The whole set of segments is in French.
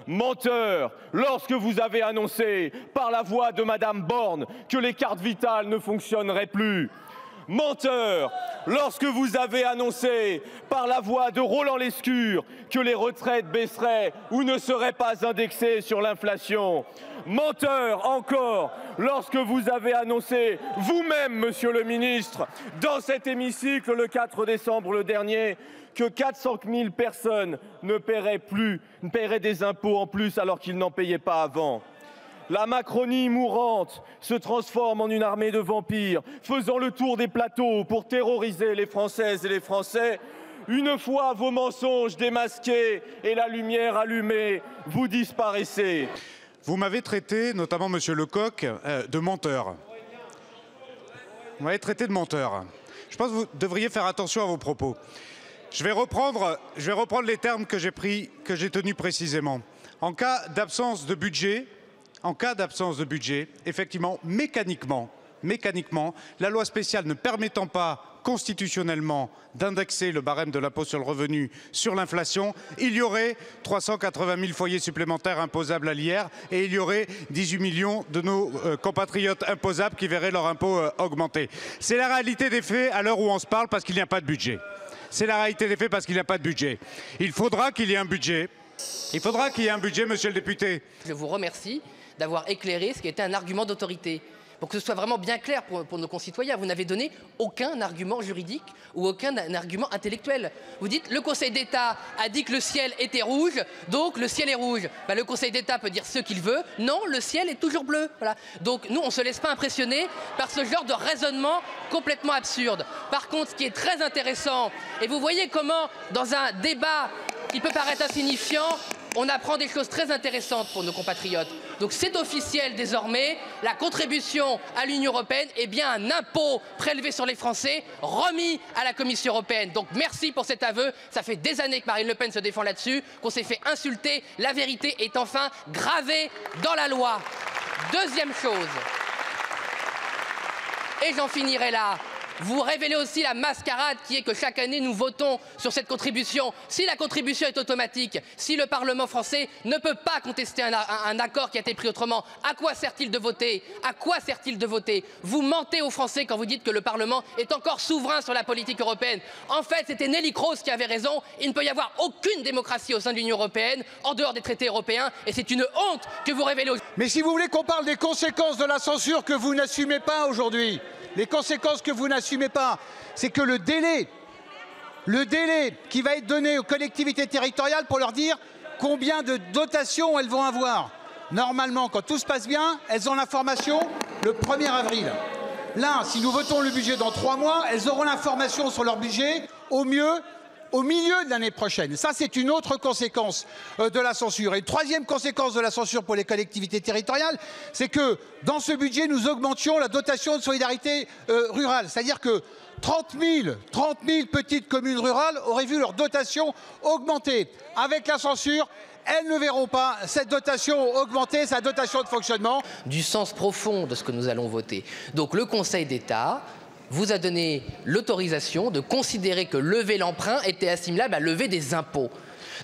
Menteur, lorsque vous avez annoncé par la voix de Madame Borne que les cartes vitales ne fonctionneraient plus. Menteur, lorsque vous avez annoncé par la voix de Roland Lescure que les retraites baisseraient ou ne seraient pas indexées sur l'inflation. Menteur encore, lorsque vous avez annoncé vous-même, Monsieur le Ministre, dans cet hémicycle le 4 décembre le dernier, que 400 000 personnes ne paieraient des impôts en plus alors qu'ils n'en payaient pas avant. La Macronie mourante se transforme en une armée de vampires, faisant le tour des plateaux pour terroriser les Françaises et les Français. Une fois vos mensonges démasqués et la lumière allumée, vous disparaissez. Vous m'avez traité, notamment Monsieur Lecoq, de menteur. Vous m'avez traité de menteur. Je pense que vous devriez faire attention à vos propos. Je vais reprendre les termes que j'ai tenus précisément. En cas d'absence de budget, effectivement, mécaniquement, la loi spéciale ne permettant pas constitutionnellement d'indexer le barème de l'impôt sur le revenu sur l'inflation, il y aurait 380 000 foyers supplémentaires imposables à l'IR et il y aurait 18 millions de nos compatriotes imposables qui verraient leur impôt augmenter. C'est la réalité des faits à l'heure où on se parle parce qu'il n'y a pas de budget. C'est la réalité des faits parce qu'il n'y a pas de budget. Il faudra qu'il y ait un budget. Il faudra qu'il y ait un budget, monsieur le député. Je vous remercie d'avoir éclairé ce qui était un argument d'autorité. Pour que ce soit vraiment bien clair pour nos concitoyens, vous n'avez donné aucun argument juridique ou aucun argument intellectuel. Vous dites le Conseil d'État a dit que le ciel était rouge, donc le ciel est rouge. Ben, le Conseil d'État peut dire ce qu'il veut. Non, le ciel est toujours bleu. Voilà. Donc nous, on ne se laisse pas impressionner par ce genre de raisonnement complètement absurde. Par contre, ce qui est très intéressant, et vous voyez comment dans un débat qui peut paraître insignifiant, on apprend des choses très intéressantes pour nos compatriotes. Donc c'est officiel désormais, la contribution à l'Union européenne est bien un impôt prélevé sur les Français, remis à la Commission européenne. Donc merci pour cet aveu, ça fait des années que Marine Le Pen se défend là-dessus, qu'on s'est fait insulter, la vérité est enfin gravée dans la loi. Deuxième chose, et j'en finirai là. Vous révélez aussi la mascarade qui est que chaque année nous votons sur cette contribution. Si la contribution est automatique, si le Parlement français ne peut pas contester un accord qui a été pris autrement, à quoi sert-il de voter? À quoi sert-il de voter? Vous mentez aux Français quand vous dites que le Parlement est encore souverain sur la politique européenne. En fait, c'était Neelie Kroes qui avait raison. Il ne peut y avoir aucune démocratie au sein de l'Union européenne, en dehors des traités européens, et c'est une honte que vous révélez aujourd'hui. Mais si vous voulez qu'on parle des conséquences de la censure que vous n'assumez pas aujourd'hui, les conséquences que vous n'assumez pas, c'est que le délai qui va être donné aux collectivités territoriales pour leur dire combien de dotations elles vont avoir. Normalement, quand tout se passe bien, elles ont l'information le 1er avril. Là, si nous votons le budget dans 3 mois, elles auront l'information sur leur budget au mieux au milieu de l'année prochaine. Ça, c'est une autre conséquence de la censure. Et troisième conséquence de la censure pour les collectivités territoriales, c'est que dans ce budget, nous augmentions la dotation de solidarité rurale. C'est-à-dire que 30 000 petites communes rurales auraient vu leur dotation augmenter. Avec la censure, elles ne verront pas cette dotation augmenter, sa dotation de fonctionnement. Du sens profond de ce que nous allons voter. Donc le Conseil d'État vous a donné l'autorisation de considérer que lever l'emprunt était assimilable à lever des impôts.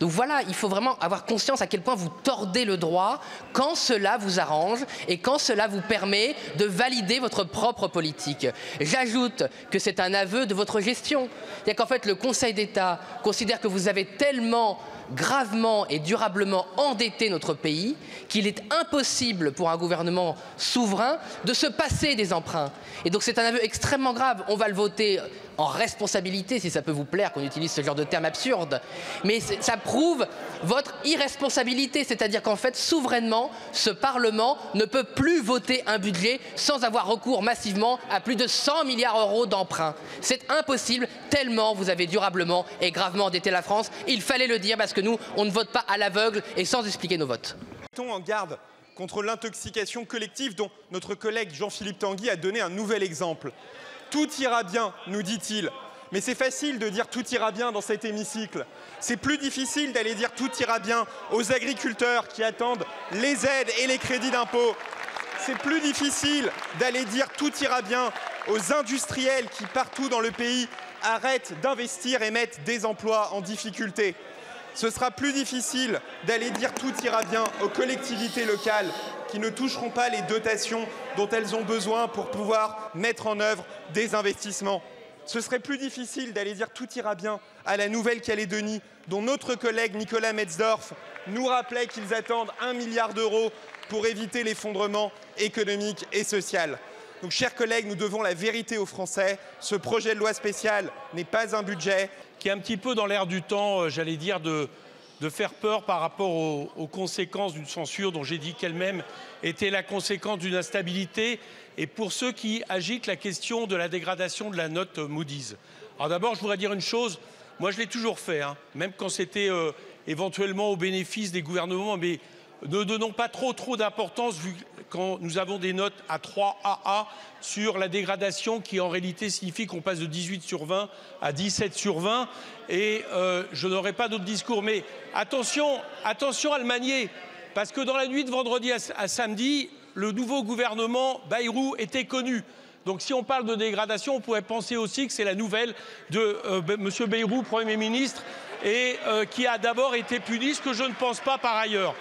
Donc voilà, il faut vraiment avoir conscience à quel point vous tordez le droit quand cela vous arrange et quand cela vous permet de valider votre propre politique. J'ajoute que c'est un aveu de votre gestion. C'est-à-dire qu'en fait, le Conseil d'État considère que vous avez tellement gravement et durablement endetté notre pays qu'il est impossible pour un gouvernement souverain de se passer des emprunts. Et donc c'est un aveu extrêmement grave. On va le voter en responsabilité, si ça peut vous plaire qu'on utilise ce genre de terme absurde. Mais ça prouve votre irresponsabilité, c'est-à-dire qu'en fait, souverainement, ce Parlement ne peut plus voter un budget sans avoir recours massivement à plus de 100 milliards d'euros d'emprunts. C'est impossible, tellement vous avez durablement et gravement endetté la France. Il fallait le dire parce que nous, on ne vote pas à l'aveugle et sans expliquer nos votes. Mettons en garde contre l'intoxication collective dont notre collègue Jean-Philippe Tanguy a donné un nouvel exemple. Tout ira bien, nous dit-il. Mais c'est facile de dire tout ira bien dans cet hémicycle. C'est plus difficile d'aller dire tout ira bien aux agriculteurs qui attendent les aides et les crédits d'impôt. C'est plus difficile d'aller dire tout ira bien aux industriels qui, partout dans le pays, arrêtent d'investir et mettent des emplois en difficulté. Ce sera plus difficile d'aller dire tout ira bien aux collectivités locales qui ne toucheront pas les dotations dont elles ont besoin pour pouvoir mettre en œuvre des investissements. Ce serait plus difficile d'aller dire tout ira bien à la Nouvelle-Calédonie, dont notre collègue Nicolas Metzdorf nous rappelait qu'ils attendent 1 milliard d'euros pour éviter l'effondrement économique et social. Donc, chers collègues, nous devons la vérité aux Français. Ce projet de loi spéciale n'est pas un budget. Qui est un petit peu dans l'air du temps, j'allais dire, de faire peur par rapport aux conséquences d'une censure dont j'ai dit qu'elle-même était la conséquence d'une instabilité, et pour ceux qui agitent la question de la dégradation de la note Moody's. Alors d'abord, je voudrais dire une chose, moi je l'ai toujours fait, hein, même quand c'était éventuellement au bénéfice des gouvernements, mais ne donnons pas trop d'importance vu quand nous avons des notes à 3 AA sur la dégradation qui en réalité signifie qu'on passe de 18 sur 20 à 17 sur 20 et je n'aurai pas d'autre discours. Mais attention à le manier parce que dans la nuit de vendredi à samedi, le nouveau gouvernement Bayrou était connu. Donc si on parle de dégradation, on pourrait penser aussi que c'est la nouvelle de M. Bayrou, Premier ministre, et qui a d'abord été puni, ce que je ne pense pas par ailleurs.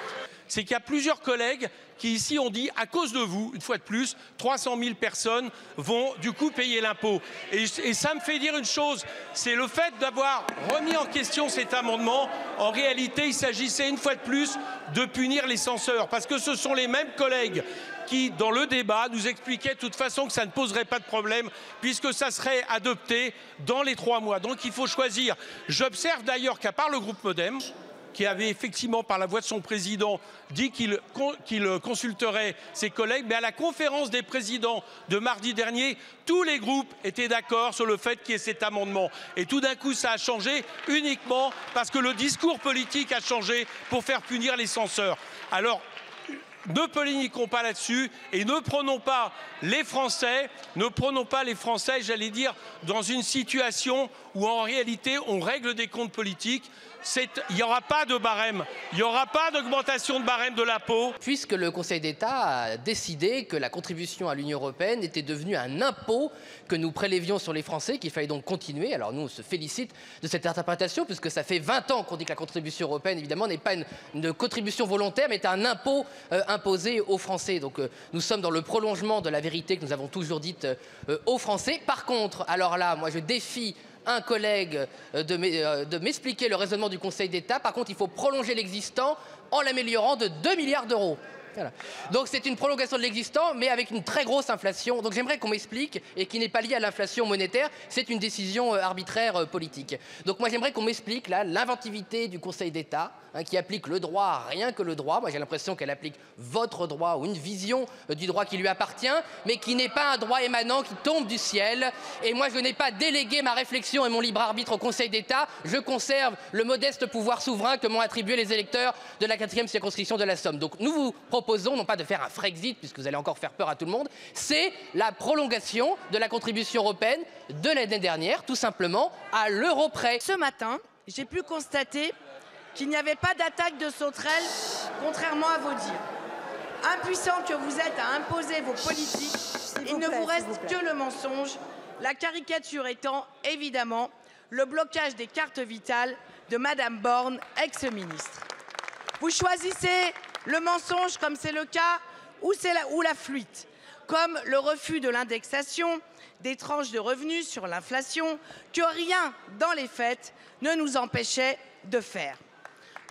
C'est qu'il y a plusieurs collègues qui ici ont dit, à cause de vous, une fois de plus, 300 000 personnes vont du coup payer l'impôt. Et ça me fait dire une chose, c'est le fait d'avoir remis en question cet amendement. En réalité, il s'agissait une fois de plus de punir les censeurs, parce que ce sont les mêmes collègues qui, dans le débat, nous expliquaient de toute façon que ça ne poserait pas de problème, puisque ça serait adopté dans les 3 mois. Donc il faut choisir. J'observe d'ailleurs qu'à part le groupe Modem, qui avait effectivement, par la voix de son président, dit qu'il consulterait ses collègues, mais à la conférence des présidents de mardi dernier, tous les groupes étaient d'accord sur le fait qu'il y ait cet amendement. Et tout d'un coup, ça a changé uniquement parce que le discours politique a changé pour faire punir les censeurs. Alors, ne polémiquons pas là-dessus et ne prenons pas les Français, j'allais dire, dans une situation où en réalité on règle des comptes politiques. Il n'y aura pas de barème, il n'y aura pas d'augmentation de barème de l'impôt. Puisque le Conseil d'État a décidé que la contribution à l'Union européenne était devenue un impôt que nous prélevions sur les Français, qu'il fallait donc continuer. Alors nous, on se félicite de cette interprétation, puisque ça fait 20 ans qu'on dit que la contribution européenne, évidemment, n'est pas une contribution volontaire, mais est un impôt imposé aux Français. Donc nous sommes dans le prolongement de la vérité que nous avons toujours dite aux Français. Par contre, alors là, moi je défie un collègue de m'expliquer le raisonnement du Conseil d'État. Par contre, il faut prolonger l'existant en l'améliorant de 2 milliards d'euros. Voilà. Donc c'est une prolongation de l'existant, mais avec une très grosse inflation. Donc j'aimerais qu'on m'explique, et qui n'est pas liée à l'inflation monétaire, c'est une décision arbitraire politique. Donc moi j'aimerais qu'on m'explique là l'inventivité du Conseil d'État, hein, qui applique le droit, rien que le droit. Moi j'ai l'impression qu'elle applique votre droit ou une vision du droit qui lui appartient, mais qui n'est pas un droit émanant qui tombe du ciel. Et moi je n'ai pas délégué ma réflexion et mon libre arbitre au Conseil d'État. Je conserve le modeste pouvoir souverain que m'ont attribué les électeurs de la 4e circonscription de la Somme. Donc nous vous proposons non pas de faire un Frexit, puisque vous allez encore faire peur à tout le monde, c'est la prolongation de la contribution européenne de l'année dernière, tout simplement à l'euro près. Ce matin, j'ai pu constater qu'il n'y avait pas d'attaque de sauterelles, contrairement à vos dires. Impuissants que vous êtes à imposer vos politiques, il ne vous reste que le mensonge, la caricature étant évidemment le blocage des cartes vitales de Madame Borne, ex-ministre. Vous choisissez le mensonge comme c'est le cas, ou la fuite, comme le refus de l'indexation des tranches de revenus sur l'inflation, que rien dans les faits ne nous empêchait de faire.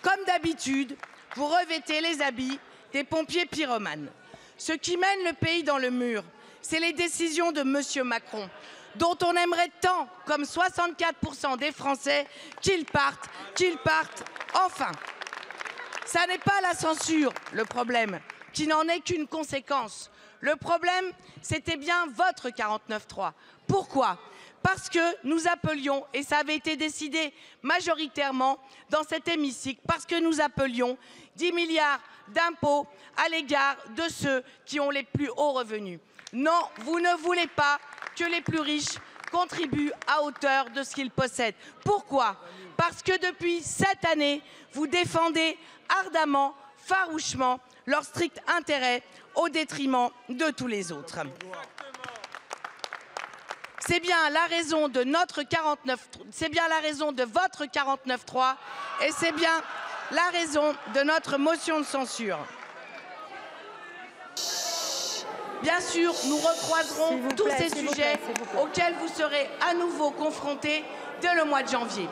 Comme d'habitude, vous revêtez les habits des pompiers pyromanes. Ce qui mène le pays dans le mur, c'est les décisions de M. Macron, dont on aimerait tant, comme 64% des Français, qu'ils partent enfin. Ça n'est pas la censure, le problème, qui n'en est qu'une conséquence. Le problème, c'était bien votre 49.3. Pourquoi ? Parce que nous appelions, et ça avait été décidé majoritairement dans cet hémicycle, parce que nous appelions 10 milliards d'impôts à l'égard de ceux qui ont les plus hauts revenus. Non, vous ne voulez pas que les plus riches contribuent à hauteur de ce qu'ils possèdent. Pourquoi ? Parce que depuis cette année, vous défendez ardemment, farouchement, leur strict intérêt au détriment de tous les autres. C'est bien la raison de notre 49, c'est bien la raison de votre 49.3 et c'est bien la raison de notre motion de censure. Bien sûr, nous recroiserons tous ces sujets auxquels vous serez à nouveau confrontés dès le mois de janvier.